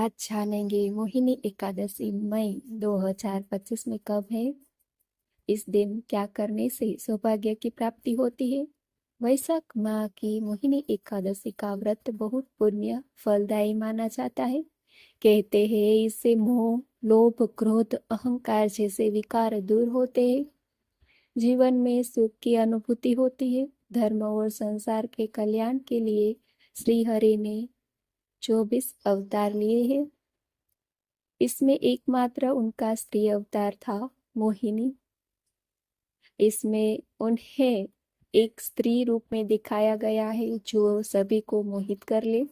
आज जानेंगे मोहिनी एकादशी मई 2025 में कब है। इस दिन क्या करने से सौभाग्य की प्राप्ति होती है। वैशाख माह की मोहिनी एकादशी का व्रत बहुत पुण्य फलदायी माना जाता है। कहते हैं इससे मोह, लोभ, क्रोध, अहंकार जैसे विकार दूर होते हैं। जीवन में सुख की अनुभूति होती है। धर्म और संसार के कल्याण के लिए श्री हरि ने 24 अवतार लिए हैं। इसमें एकमात्र उनका स्त्री अवतार था मोहिनी। इसमें उन्हें एक स्त्री रूप में दिखाया गया है जो सभी को मोहित कर ले।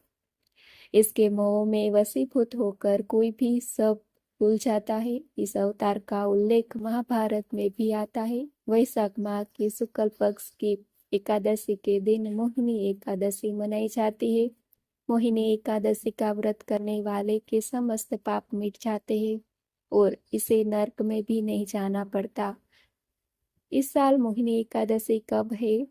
इसके मोह में वशीभूत होकर कोई भी सब भूल जाता है। इस अवतार का उल्लेख महाभारत में भी आता है। वैशाख माह की शुक्ल पक्ष की एकादशी के दिन मोहिनी एकादशी मनाई जाती है। मोहिनी एकादशी का व्रत करने वाले के समस्त पाप मिट जाते हैं और इसे नरक में भी नहीं जाना पड़ता। इस साल मोहिनी एकादशी कब है?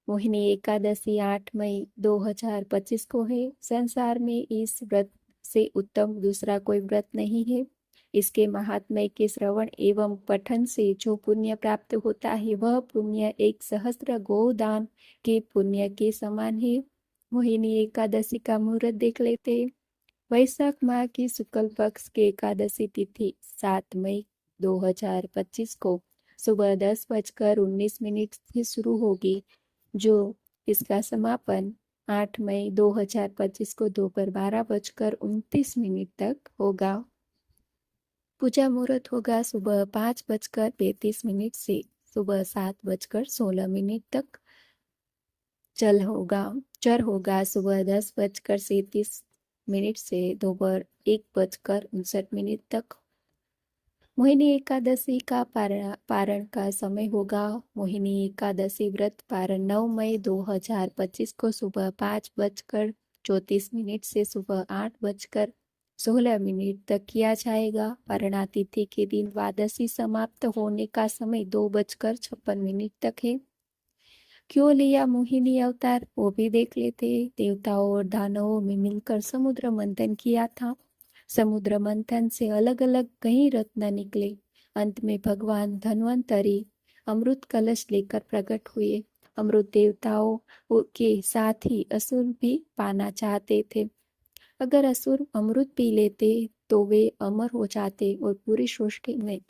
मोहिनी एकादशी 8 मई 2025 को है। संसार में इस व्रत से उत्तम दूसरा कोई व्रत नहीं है। इसके महात्म्य के श्रवण एवं पठन से जो पुण्य प्राप्त होता है वह पुण्य 1 सहस्त्र गोदान के पुण्य के समान है। मोहिनी एकादशी का मुहूर्त देख लेते हैं। वैशाख माह की शुक्ल पक्ष की एकादशी तिथि 7 मई 2025 को सुबह 10:19 से शुरू होगी, जो इसका समापन 8 मई 2025 को दोपहर 12:29 तक होगा। पूजा मुहूर्त होगा सुबह 5:35 से सुबह 7:16 तक। चर होगा सुबह 10:37 से दोपहर 1:59 तक। मोहिनी एकादशी का पारण का समय होगा। मोहिनी एकादशी व्रत पारण 9 मई 2025 को सुबह 5:34 से सुबह 8:16 तक किया जाएगा। पारणा तिथि के दिन द्वादशी समाप्त होने का समय 2:56 तक है। क्यों लिया मोहिनी अवतार वो भी देख लेते। देवताओं और दानवों में मिलकर समुद्र मंथन किया था। समुद्र मंथन से अलग अलग कई रत्न निकले। अंत में भगवान धन्वंतरी अमृत कलश लेकर प्रकट हुए। अमृत देवताओं के साथ ही असुर भी पाना चाहते थे। अगर असुर अमृत पी लेते तो वे अमर हो जाते और पूरी सृष्टि में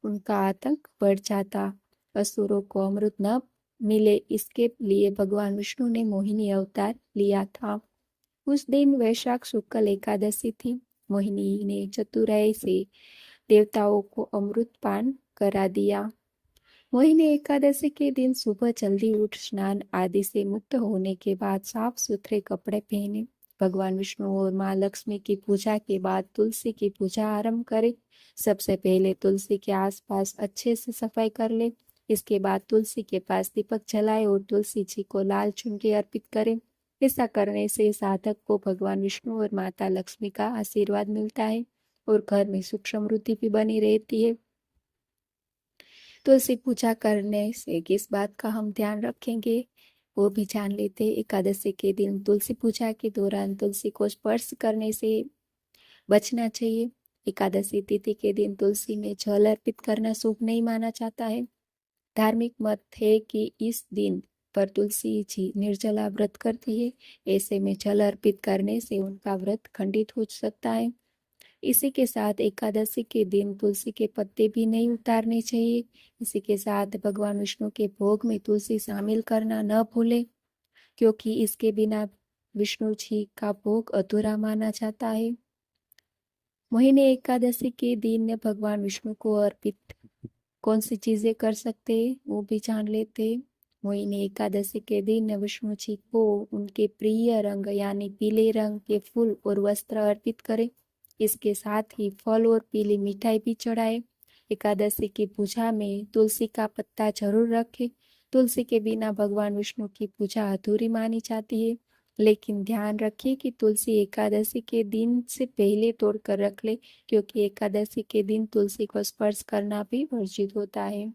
उनका आतंक बढ़ जाता। असुरों को अमृत न मिले इसके लिए भगवान विष्णु ने मोहिनी अवतार लिया था। उस दिन वैशाख शुक्ल एकादशी थी। मोहिनी ने चतुराई से देवताओं को अमृत पान करा दिया। मोहिनी एकादशी के दिन सुबह जल्दी उठ स्नान आदि से मुक्त होने के बाद साफ सुथरे कपड़े पहने। भगवान विष्णु और माँ लक्ष्मी की पूजा के बाद तुलसी की पूजा आरंभ करें। सबसे पहले तुलसी के आसपास अच्छे से सफाई कर ले। इसके बाद तुलसी के पास दीपक जलाए और तुलसी जी को लाल चुनरी अर्पित करें। ऐसा करने से साधक को भगवान विष्णु और माता लक्ष्मी का आशीर्वाद मिलता है और घर में सुख समृद्धि भी बनी रहती है। तुलसी पूजा करने से किस बात का हम ध्यान रखेंगे वो भी जान लेते। एकादशी के दिन तुलसी पूजा के दौरान तुलसी को स्पर्श करने से बचना चाहिए। एकादशी तिथि के दिन तुलसी में जल अर्पित करना शुभ नहीं माना जाता है। धार्मिक मत है कि इस दिन पर तुलसी जी निर्जला व्रत करती है। ऐसे में जल अर्पित करने से उनका व्रत खंडित हो सकता है। इसी के साथ एकादशी के दिन तुलसी के पत्ते भी नहीं उतारने चाहिए। इसी के साथ भगवान विष्णु के भोग में तुलसी शामिल करना न भूलें, क्योंकि इसके बिना विष्णु जी का भोग अधूरा माना जाता है। मोहिनी एकादशी के दिन भगवान विष्णु को अर्पित कौन सी चीजें कर सकते हैं वो भी जान लेते। मोहिनी एकादशी के दिन विष्णु जी को उनके प्रिय रंग यानी पीले रंग के फूल और वस्त्र अर्पित करें। इसके साथ ही फल और पीली मिठाई भी चढ़ाए। एकादशी की पूजा में तुलसी का पत्ता जरूर रखें। तुलसी के बिना भगवान विष्णु की पूजा अधूरी मानी जाती है। लेकिन ध्यान रखिए कि तुलसी एकादशी के दिन से पहले तोड़कर रख ले, क्योंकि एकादशी के दिन तुलसी को स्पर्श करना भी वर्जित होता है।